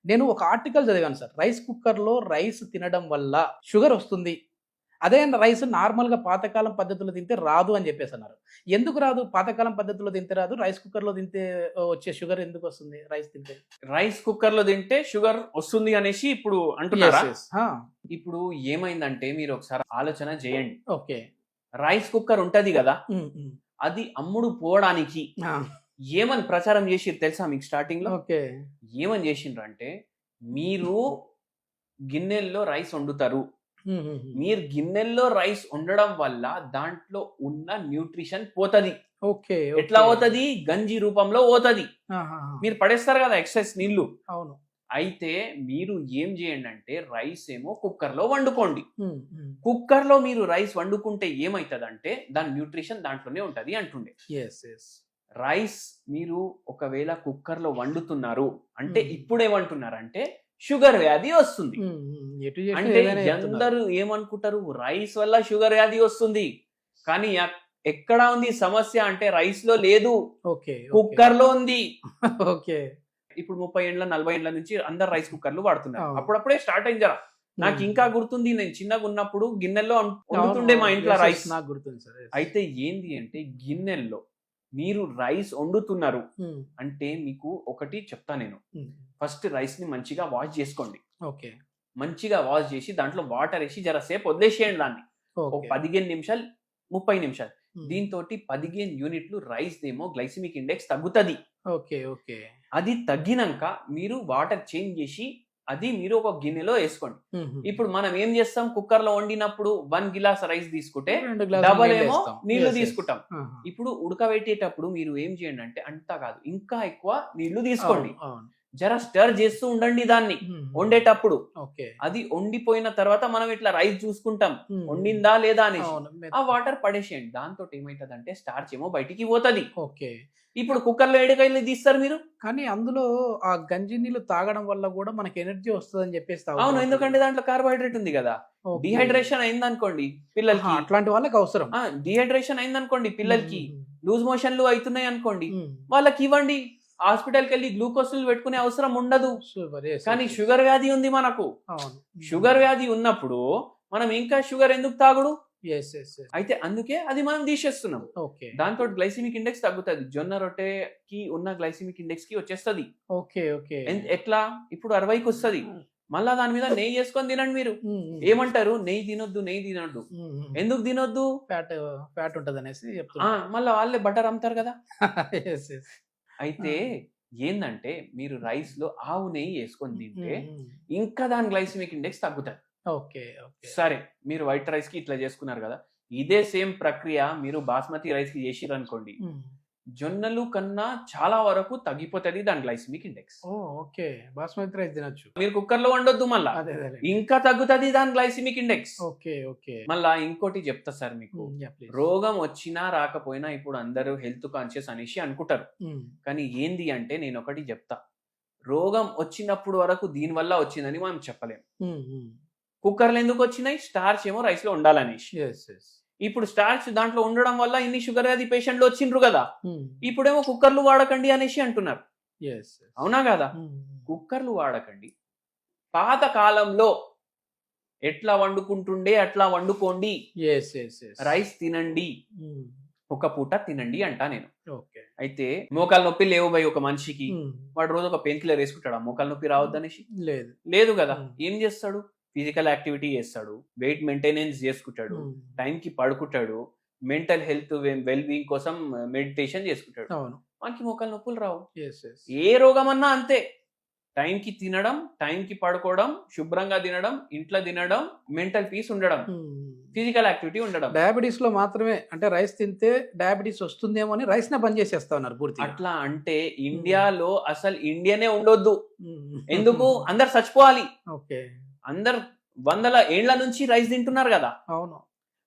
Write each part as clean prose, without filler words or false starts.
నేను ఒక ఆర్టికల్ చదివాను సార్. రైస్ కుక్కర్‌లో రైస్ తినడం వల్ల షుగర్ వస్తుంది. అదే రైస్ నార్మల్‌గా పాతకాలం పద్ధతిలో తింటే రాదు అని చెప్పేసన్నారు. ఎందుకు రాదు? పాతకాలం పద్ధతిలో తింటే రాదు. రైస్ కుక్కర్‌లో తింటే వచ్చే షుగర్ ఎందుకొస్తుంది రైస్ తింటే? రైస్ కుక్కర్ లో తింటే షుగర్ వస్తుంది అనేసి ఇప్పుడు యెస్. అంటున్నారా? యెస్. ఆ! ఇప్పుడు ఏమైందంటే మీరు ఒకసారి ఆలోచన చేయండి. ఓకే. రైస్ కుక్కర్ ఉంటది కదా, హ్మ్. హ్మ్. అది అమ్ముడు పోవడానికి ఆ! ఏమని ప్రచారం చేసిర్రు తెలుసా మీకు స్టార్టింగ్ లో? ఓకే. ఏమని చేసిండ్రు అంటే, మీరు గిన్నెల్లో రైస్ వండుతారు, హ్మ్. హ్మ్. హ్మ్. మీరు గిన్నెల్లో రైస్ వండడం వల్ల దాంట్లో ఉన్న న్యూట్రిషన్ పోతది. ఓకే. ఎట్లా ఓకే. పోతది? గంజి రూపంలో పోతది. ఆహాహా! మీరు పడేస్తారు కదా ఎక్సెస్ నీళ్లు. అవును. అయితే మీరు ఏం చేయండి అంటే, రైస్ ఏమో కుక్కర్లో వండుకోండి. హ్మ్. హ్మ్. కుక్కర్లో మీరు రైస్ వండుకుంటే ఏమైతదంటే, దాని న్యూట్రిషన్ దాంట్లోనే ఉంటది అంటుండే. యెస్. యెస్. రైస్ మీరు ఒకవేళ కుక్కర్లో వండుతున్నారు అంటే హ్మ్. ఇప్పుడేమంటున్నారంటే షుగర్ వ్యాధి వస్తుంది. హ్మ్. హ్మ్. ఎటు చేసినా అంటే ఏదైనా చెప్తున్నారు. అందరూ ఏమనుకుంటారు, రైస్ వల్ల షుగర్ వ్యాధి వస్తుంది. కానీ ఎక్కడ ఉంది సమస్య అంటే రైస్ లో లేదు, ఓకే. ఓకే. కుక్కర్ లో ఉంది. ఓకే. ఇప్పుడు 30 ఏండ్ల 40 ఏండ్ల నుంచి అందరు రైస్ కుక్కర్లు వాడుతున్నారు. అవును. అప్పుడప్పుడే స్టార్ట్ అయింది జర. నాకు హ్మ్. ఇంకా గుర్తుంది, నేను చిన్నగా ఉన్నప్పుడు గిన్నెల్లో అవును. వండుతుండే మా అవును. ఇంట్లో యెస్. యెస్. రైస్. నాకు గుర్తుంది సార్. యెస్. అయితే ఏంది అంటే గిన్నెల్లో మీరు రైస్ వండుతున్నారు హ్మ్. అంటే మీకు ఒకటి చెప్తా నేను. హ్మ్. ఫస్ట్ రైస్ ని మంచిగా వాష్ చేసుకోండి. ఓకే. మంచిగా వాష్ చేసి దాంట్లో వాటర్ వేసి జరసేపు వదిలేసేయండి దాన్ని. ఒక ఓకే. 15 నిమిషాలు, 30 నిమిషాలు. హ్మ్. దీంతోటి 15 యూనిట్లు రైస్ ఏమో గ్లైసిమిక్ ఇండెక్స్ తగ్గుతది. ఓకే. ఓకే. అది తగ్గినంక మీరు వాటర్ చేంజ్ చేసి అది మీరు ఒక గిన్నెలో వేసుకోండి. హుహు. ఇప్పుడు మనం ఏం చేస్తాం, కుక్కర్ లో వండినప్పుడు 1 గిలాస్ రైస్ తీసుకుంటే 2 గ్లాసులు డబల్ ఏమో నీళ్ళేస్తాం. నీళ్లు యెస్. యెస్. తీసుకుంటాం. ఆహా! ఇప్పుడు ఉడకబెట్టేటప్పుడు మీరు ఏం చేయండి అంటే, అంతా కాదు ఇంకా ఎక్కువ నీళ్లు తీసుకోండి. అవును. అవును. జర స్టర్ చేస్తూ ఉండండి దాన్ని హ్మ్. వండేటప్పుడు. ఓకే. అది వండిపోయిన తర్వాత మనం ఇట్లా రైస్ చూసుకుంటాం హ్మ్. వండిందా లేదా అనేసి. అవును. ఆ వాటర్ పడేసేయండి. దాంతో ఏమైతుందంటే స్టార్చ్ ఏమో బయటికి పోతది. ఓకే. ఇప్పుడు కుక్కర్లో ఏడుకైలు తీస్తారు మీరు? కానీ అందులో ఆ గంజి నీళ్ళు తాగడం వల్ల గూడా మనకి ఎనర్జీ వస్తదని జెప్పేసి అవును, తాగుతా ఉంటారు ఎందుకంటే గదా! దాంట్లో కార్బోహైడ్రేట్ ఉంది కదా. ఓకే. డిహైడ్రేషన్ అయిందనుకోండి ఆహా! పిల్లలకి, అట్లాంటి వాళ్ళకి అవసరం. డిహైడ్రేషన్ అయిందనుకోండి హ్మ్. పిల్లలకి, హ్మ్. హ్మ్. లూజ్ మోషన్లు అవుతున్నాయి అనుకోండి, హ్మ్. వాళ్ళకి ఇవ్వండి. హాస్పిటల్కి వెళ్ళి గ్లూకోజ్లు పెట్టుకునే అవసరం ఉండదు. సూపర్. యెస్. కానీ యెస్. యెస్. షుగర్ వ్యాధి ఉంది మనకు. అవును. షుగర్ హ్మ్. వ్యాధి ఉన్నప్పుడు మనం ఇంకా షుగర్ ఎందుకు తాగుడు? యెస్. యెస్. యెస్. అయితే అందుకే అది మనం తీసేస్తున్నాం. ఓకే. దాంతో గ్లైసిమిక్ ఇండెక్స్ తగ్గుతది. జొన్న రొట్టెకి ఉన్న గ్లైసిమిక్ ఇండెక్స్ కి వచ్చేస్తది. ఓకే. ఓకే. ఎట్లా? ఇప్పుడు 60కి వస్తది. మళ్ళా దాని మీద నెయ్యి చేసుకొని తినండి మీరు. హ్మ్. హ్మ్. ఏమంటారు? నెయ్యి తినొద్దు, నెయ్యి తినొద్దు. హ్మ్. హ్మ్. ఎందుకు తినొద్దు? ఫ్యాట్ ఫ్యాట్ ఉంటదనేసి ఆ! చెప్తుంటారు. మళ్ళా వాళ్ళే బటర్ అమ్ముతారు కదా. యెస్. యెస్. ఆ! అయితే ఏందంటే మీరు రైస్‌లో ఆవు నెయ్యి యేసుకొని తింటే హ్మ్. హ్మ్. ఇంకా దాని గ్లైసెమిక్ ఇండెక్స్ తగ్గుతది. ఓకే. ఓకే. సరే, మీరు వైట్ రైస్‌కి ఇట్లా చేసుకున్నారు కదా. ఇదే సేమ్ ప్రక్రియ మీరు బాస్మతి రైస్‌కి చేసిర్రనుకోండి. హ్మ్. జొన్నలు కన్నా చాలా వరకు తగ్గిపోతది దాని గ్లైసెమిక్ ఇండెక్స్. ఓహ్! ఓకే. బాస్మతి రైస్ తినొచ్చు. మీరు కుక్కర్‌లో వండొద్దు మళ్ళా. అదే అదేలెండి. ఇంకా తగ్గుతది దాని గ్లైసెమిక్ ఇండెక్స్. ఓకే. ఓకే. మళ్ళా ఇంకోటి చెప్తా సార్ మీకు. హ్మ్. యాహ్! ప్లీజ్. రోగం వచ్చినా రాకపోయినా ఇప్పుడు అందరూ హెల్త్ కాన్షియస్ అనేసి అనుకుంటారు. హ్మ్. కానీ ఏంది అంటే నేనొకటి చెప్తా. రోగం వచ్చినప్పుడు వరకు దీనివల్ల వచ్చిందని మనం చెప్పలేం. హ్మ్. హ్మ్. కుక్కర్‌లో ఎందుకొచ్చినాయి? స్టార్చ్ ఏమో రైస్‌లో ఉండాలనేసి. యెస్. యెస్. ఇప్పుడు స్టార్చ్ దాంట్లో ఉండడం వల్ల ఇన్ని షుగర్ వ్యాధి పేషెంట్‌లు వచ్చిండ్రు గదా. హ్మ్. ఇప్పుడేమో కుక్కర్‌లు వాడకండి అనేసి అంటున్నారు. యెస్. యెస్. అవునా కాదా? హ్మ్. హ్మ్. కుక్కర్‌లు వాడకండి. పాత కాలంలో ఎట్లా వండుకుంటుండే అట్లా వండుకోండి. యెస్. యెస్. యెస్. రైస్ తినండి. హ్మ్. ఒక పూట తినండి అంటా నేను. ఓకే. అయితే మోకాలు నొప్పి లేవు భయ్ ఒక మనిషికి. హ్మ్. వాడు రోజు ఒక పెయిన్ కిల్లర్ యేసుకుంటాడా మోకాలు నొప్పి రావద్దనేసి? లేదు. లేదు గదా. హ్మ్. ఏం జేస్తాడు? ఫిజికల్ యాక్టివిటీ చేస్తాడు. వెయిట్ మెయింటెనెన్స్ జేసుకుంటాడు. హ్మ్. టైంకి పడుకుంటాడు. మెంటల్ హెల్త్ వెల్ బీయింగ్ కోసం మెడిటేషన్ చేసుకుంటాడు. అవును. వానికి మోకాలు నొప్పులు రావు. యెస్. యెస్. ఏ రోగమన్నా అంతే. టైంకి తినడం, టైంకి పడుకోవడం, శుభ్రంగా తినడం, ఇంట్లో తినడం, మెంటల్ పీస్ ఉండడం, హ్మ్. ఫిజికల్ యాక్టివిటీ ఉండడం. డయాబెటిస్‌లో మాత్రమే అంటే రైస్ తింటే డయాబెటిస్ వస్తుందేమో అని రైస్‌నే బంద్ చేసేస్తా ఉన్నారు పూర్తిగా. అట్లా అంటే హ్మ్. ఇండియాలో అసలు ఇండియనే ఉండొద్దు. హ్మ్. ఎందుకు? అందరు చచ్చిపోవాలి. ఓకే. అందరు వందల ఏండ్ల నుంచి రైస్ తింటున్నారు గదా. అవును.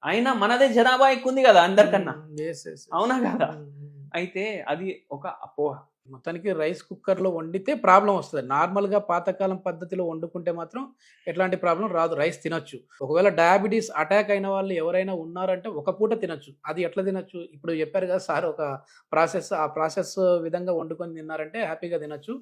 అయినా మనదే జనాభా ఎక్కువుంది గదా అందరికన్నా. హ్మ్. యెస్. యెస్. యెస్. అవునా కాదా? హ్మ్. హ్మ్. అయితే అది ఒక అపోహ. మొత్తానికి రైస్ కుక్కర్‌లో వండితే ప్రాబ్లమ్ వస్తది. నార్మల్‌గా పాతకాలం పద్ధతిలో వండుకుంటే మాత్రం ఎట్లాంటి ప్రాబ్లమ్ రాదు. రైస్ తినొచ్చు. ఒకవేళ డయాబెటిస్ అటాక్ అయిన వాళ్ళు ఎవరైనా ఉన్నారంటే ఒక పూట తినొచ్చు. అది ఎట్లా తినొచ్చు? ఇప్పుడు చెప్పారు కదా సార్ ఒక ప్రాసెస్. ఆ ప్రాసెస్ విధంగా వండుకొని తిన్నారంటే హ్యాపీగా తినొచ్చు.